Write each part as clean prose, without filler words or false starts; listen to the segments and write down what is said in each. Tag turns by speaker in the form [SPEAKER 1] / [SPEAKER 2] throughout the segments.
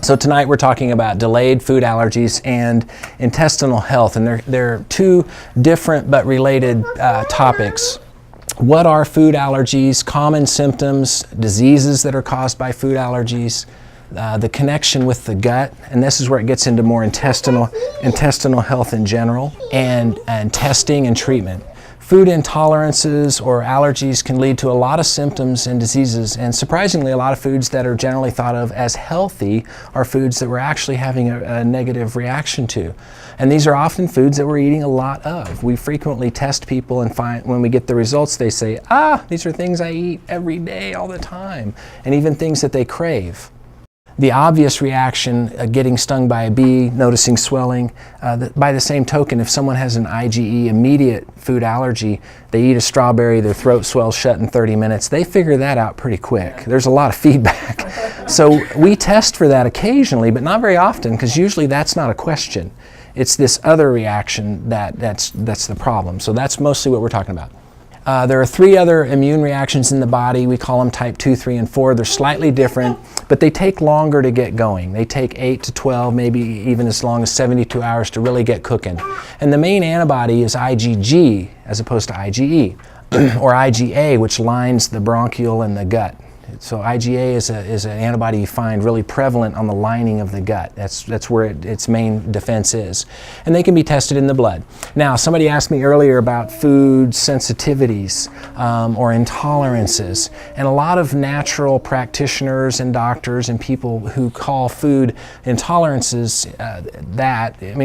[SPEAKER 1] So tonight we're talking about delayed food allergies and intestinal health, and they're two different but related topics. What are food allergies, common symptoms, diseases that are caused by food allergies, the connection with the gut, and this is where it gets into more intestinal health in general, and testing and treatment. Food intolerances or allergies can lead to a lot of symptoms and diseases, and surprisingly, a lot of foods that are generally thought of as healthy are foods that we're actually having a negative reaction to. And these are often foods that we're eating a lot of. We frequently test people and find when we get the results, they say, these are things I eat every day, all the time, and even things that they crave. The obvious reaction, getting stung by a bee, noticing swelling. By the same token, if someone has an IgE, immediate food allergy, they eat a strawberry, their throat swells shut in 30 minutes, they figure that out pretty quick. There's a lot of feedback. So we test for that occasionally, but not very often, because usually that's not a question. It's this other reaction that's the problem. So that's mostly what we're talking about. There are 3 other immune reactions in the body. We call them type 2, 3, and 4. They're slightly different, but they take longer to get going. They take 8 to 12, maybe even as long as 72 hours to really get cooking. And the main antibody is IgG as opposed to IgE, or IgA, which lines the bronchiole and the gut. So IgA is an antibody you find really prevalent on the lining of the gut. That's where its main defense is. And they can be tested in the blood. Now, somebody asked me earlier about food sensitivities or intolerances. And a lot of natural practitioners and doctors and people who call food intolerances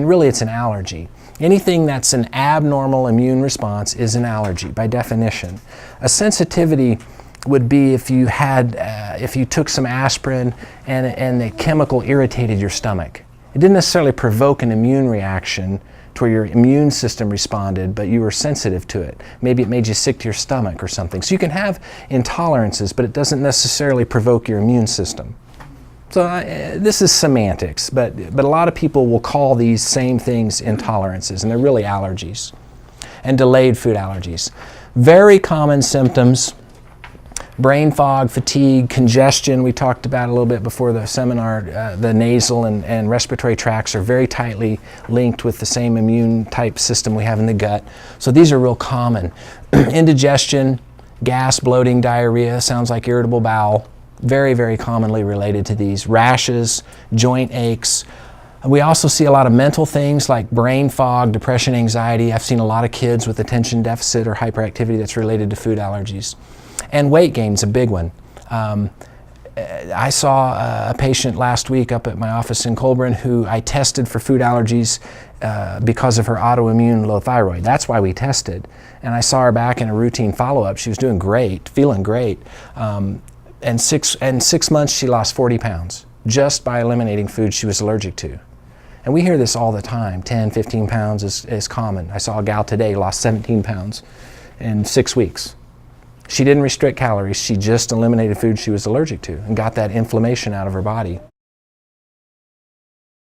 [SPEAKER 1] really it's an allergy. Anything that's an abnormal immune response is an allergy by definition. A sensitivity would be if you took some aspirin and the chemical irritated your stomach. It didn't necessarily provoke an immune reaction to where your immune system responded, but you were sensitive to it. Maybe it made you sick to your stomach or something. So you can have intolerances, but it doesn't necessarily provoke your immune system. So this is semantics, but a lot of people will call these same things intolerances, and they're really allergies. And delayed food allergies. Very common symptoms. Brain fog, fatigue, congestion, we talked about a little bit before the seminar. The nasal and respiratory tracts are very tightly linked with the same immune type system we have in the gut. So these are real common. Indigestion, gas, bloating, diarrhea, sounds like irritable bowel, very, very commonly related to these. Rashes, joint aches. We also see a lot of mental things like brain fog, depression, anxiety. I've seen a lot of kids with attention deficit or hyperactivity that's related to food allergies. And weight gain is a big one. I saw a patient last week up at my office in Colburn who I tested for food allergies because of her autoimmune low thyroid. That's why we tested. And I saw her back in a routine follow-up. She was doing great, feeling great. In 6 months, she lost 40 pounds just by eliminating foods she was allergic to. And we hear this all the time. 10, 15 pounds is common. I saw a gal today lost 17 pounds in 6 weeks. She didn't restrict calories, she just eliminated foods she was allergic to and got that inflammation out of her body.